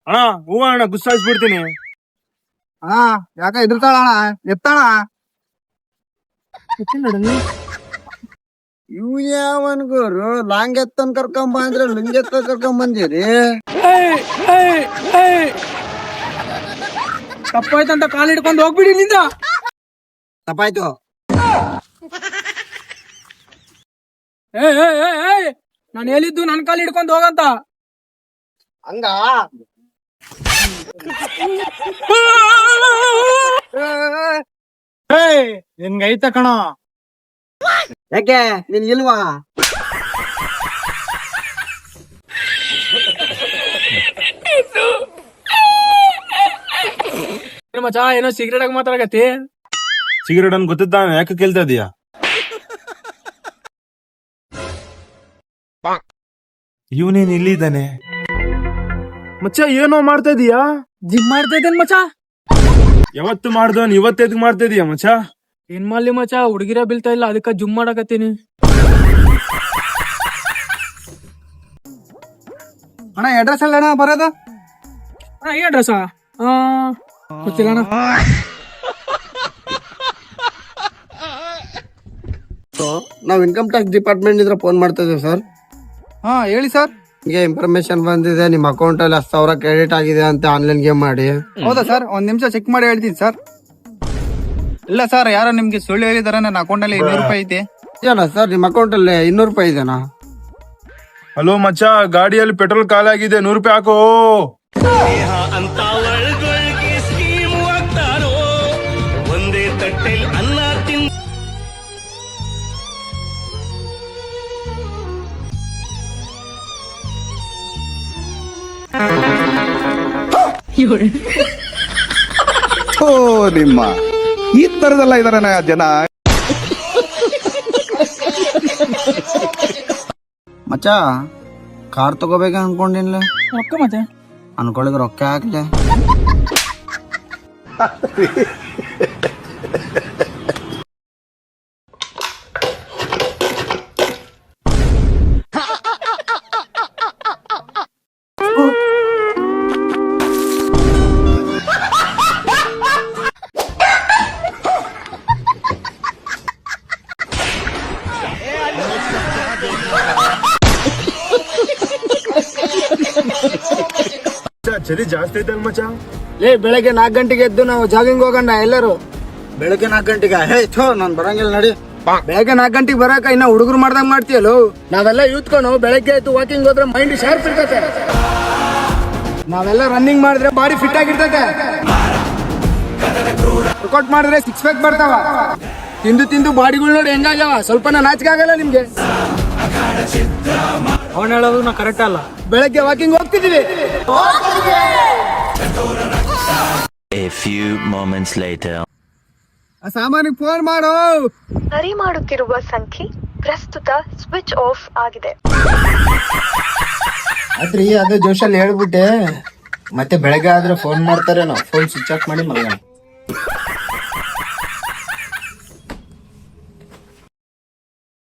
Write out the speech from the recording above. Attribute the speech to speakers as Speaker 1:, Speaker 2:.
Speaker 1: ಅಣ್ಣ ಹೂವ ಅಣ್ಣ ಗುಸ್ಸಾಯಿಸ್ಬಿಡ್ತೀನಿ.
Speaker 2: ಅಣ್ಣ ಯಾಕ ಎದುರ್ತಾಳ ಅಣ್ಣ ಎತ್ತಾಳ ಇವ್ ಯಾವನ್ಗೋರು ಲಾಂಗ್ ಎತ್ತನ್ ಕರ್ಕೊಂಬ ಅಂದ್ರೆ ಲುಂಗ್ ಎತ್ತ ಕರ್ಕೊಂಡ್ ಬಂದಿರಿ.
Speaker 3: ತಪ್ಪಾಯ್ತಂತ ಕಾಲ್ ಹಿಡ್ಕೊಂಡು ಹೋಗ್ಬಿಡಿ ನಿಂದ.
Speaker 2: ತಪ್ಪಾಯ್ತು.
Speaker 3: ನಾನು ಹೇಳಿದ್ದು ನನ್ ಕಾಲ್ ಹಿಡ್ಕೊಂಡು ಹೋಗಂತ.
Speaker 2: ಹಂಗ
Speaker 1: ನಿನ್ಗೈತ ಕಣ.
Speaker 2: ಯಾಕೆ ನಿನ್ ಇಲ್ವಾ?
Speaker 3: ಮಚಾ ಏನೋ ಸಿಗರೇಟ್ ಆಗಿ ಮಾತಾಡಕತ್ತಿ.
Speaker 1: ಸಿಗರೇಟ್ ಅನ್ ಗೊತ್ತಿದ್ದ ಯಾಕೆ ಕೇಳ್ತಾ ಇದೀಯಾ? ಇವನೇನ್ ಇಲ್ಲಿದ್ದಾನೆ? ಮಚ್ಚ ಏನೋ ಮಾಡ್ತಾ ಇದೀಯಾ?
Speaker 3: ಜಿಮ್ ಮಾಡ್ತಾ ಇದ್ದೇನ್ ಮಚಾ.
Speaker 1: ಯಾವತ್ತು ಮಾಡ್ದವನ್ ಇವತ್ತೆದ್ ಮಾಡ್ತಾ ಇದೀಯ ಮಚ್ಚ?
Speaker 3: ಏನ್ ಮಾಡ್ಲಿ ಮಚಾ, ಹುಡುಗಿರ ಬೀಳ್ತಾ ಇಲ್ಲ, ಅದಕ್ಕ ಜಿಮ್ ಮಾಡಕತ್ತೀನಿ.
Speaker 2: ಅಣ್ಣ ಅಡ್ರೆಸ್ ಅಲ್ಲ ಅಣ್ಣ ಬರೋದು?
Speaker 3: ಈ ಅಡ್ರೆಸ್ ಗೊತ್ತಿಲ್ಲ ಅಣ್ಣ.
Speaker 2: ನಾವ್ ಇನ್ಕಮ್ ಟ್ಯಾಕ್ಸ್ ಡಿಪಾರ್ಟ್ಮೆಂಟ್ ಇದ್ರೆ ಫೋನ್ ಮಾಡ್ತಾ ಇದೀವಿ ಸರ್. ಹಾ ಹೇಳಿ ಸರ್. ನಿಮಗೆ ಇನ್ಫಾರ್ಮೇಶನ್ ಬಂದಿದೆ, ನಿಮ್ಮ ಅಕೌಂಟ್ ಅಲ್ಲಿ 10,000 ಕ್ರೆಡಿಟ್ ಆಗಿದೆ ಅಂತ ಆನ್ಲೈನ್ ಗೇಮ್ ಮಾಡಿ. ಹೌದಾ ಸರ್? ಒಂದ್ ನಿಮಿಷ ಚೆಕ್ ಮಾಡಿ ಹೇಳ್ತೀನಿ ಸರ್. ಇಲ್ಲ ಸರ್, ಯಾರೋ ನಿಮ್ಗೆ ಸುಳ್ಳು ಹೇಳಿದಾರೆ. ನನ್ನ ಅಕೌಂಟ್ ಅಲ್ಲಿ 200 ರೂಪಾಯಿ ಐತೆ. ಏನಾ ಸರ್ ನಿಮ್ಮ ಅಕೌಂಟ್ ಅಲ್ಲಿ 200 ರೂಪಾಯಿ ಇದೆನಾ?
Speaker 1: ಹಲೋ ಮಚ್ಚ, ಗಾಡಿಯಲ್ಲಿ ಪೆಟ್ರೋಲ್ ಖಾಲಾಗಿದೆ, 100 ರೂಪಾಯಿ ಹಾಕೋ.
Speaker 4: ಅಂತ ಒಳ್ಗೊಳ್ಗೆ ಸ್ಕೀಮ್ ಆಗ್ತಾರೋ ಒಂದೇ ತಟ್ಟೆಲ್ ಅನ್ನ ತಿನ್.
Speaker 5: ನಿಮ್ಮ ಈ ತರದೆಲ್ಲ ಇದಾರೆ ಜನ.
Speaker 2: ಮಚ್ಚ ಕಾರ್ ತಗೋಬೇಕ ಅನ್ಕೊಂಡಿನ್ಲೆ.
Speaker 3: ರೊಕ್ಕ ಮತ್ತೆ
Speaker 2: ಅನ್ಕೊಳ್ಳಿದ್ ರೊಕ್ಕ ಹಾಕ್ಲೆ.
Speaker 1: ಚಳಿ ಜಾಸ್ತಿ ಐತಲ್ ಮಚ್ಚ?
Speaker 2: ಬೆಳಗ್ಗೆ 4 ಗಂಟೆಗೆ ಎದ್ದು ನಾವು ಜಾಗಿಂಗ್ ಹೋಗೋಣ ಎಲ್ಲರೂ. ಬೆಳಗ್ಗೆ 4 ಗಂಟೆಗೆ ನಾನ್ ಬರಂಗಿಲ್ಲ ನಡಿ. ಬೆಳಗ್ಗೆ 4 ಗಂಟೆಗೆ ಬರಾಕ ಇನ್ನ ಹುಡುಗರು ಮಾಡ್ದಂಗ್ ಮಾಡ್ತೀಯಲ್ಲೋ. ನಾವೆಲ್ಲ ಯೂತ್ಕೊಂಡು ಬೆಳಗ್ಗೆ ಆಯ್ತು ವಾಕಿಂಗ್ ಹೋದ್ರೆ ಮೈಂಡ್ ಶಾರ್ಪ್ ಇರ್ತದೆ. ನಾವೆಲ್ಲ ರನ್ನಿಂಗ್ ಮಾಡಿದ್ರೆ ಬಾಡಿ ಫಿಟ್ ಆಗಿರ್ತದೆ. ವರ್ಕೌಟ್ ಮಾಡಿದ್ರೆ 6 ಪ್ಯಾಕ್ ಬರ್ತಾವ. ತಿಂದು ತಿಂದು ಬಾಡಿಗಳು ನೋಡಿ ಹೆಂಗಾಗ್ಯಾವ. ಸ್ವಲ್ಪ ನಾಚಿಕೆ ಆಗಲ್ಲ ನಿಮ್ಗೆ?
Speaker 3: ಅವನ್ ಹೇಳೋದು ನಾ ಕರೆಕ್ಟ್ ಅಲ್ಲ.
Speaker 2: ಬೆಳಗ್ಗೆ walking ಹೋಗ್ತಿದೀವಿ.
Speaker 6: A few moments later.
Speaker 2: ಆ ಸಾಮಾನಿಗೆ ಫೋನ್ ಮಾಡು.
Speaker 7: ಕರೆ ಮಾಡುತ್ತಿರುವ ಸಂಖ್ಯೆ ಪ್ರಸ್ತುತ ಸ್ವಿಚ್ ಆಫ್ ಆಗಿದೆ.
Speaker 2: ಆದ್ರಿ ಅದು ಜೋಶಲ್ಲಿ ಹೇಳ್ಬಿಟ್ಟೆ. ಮತ್ತೆ ಬೆಳಗ್ಗೆ ಆದ್ರೆ ಫೋನ್ ಮಾಡ್ತಾರೆ, ನಾವು ಫೋನ್ ಸ್ವಿಚ್ ಆಫ್ ಮಾಡಿ ಮಲಗೋಣ.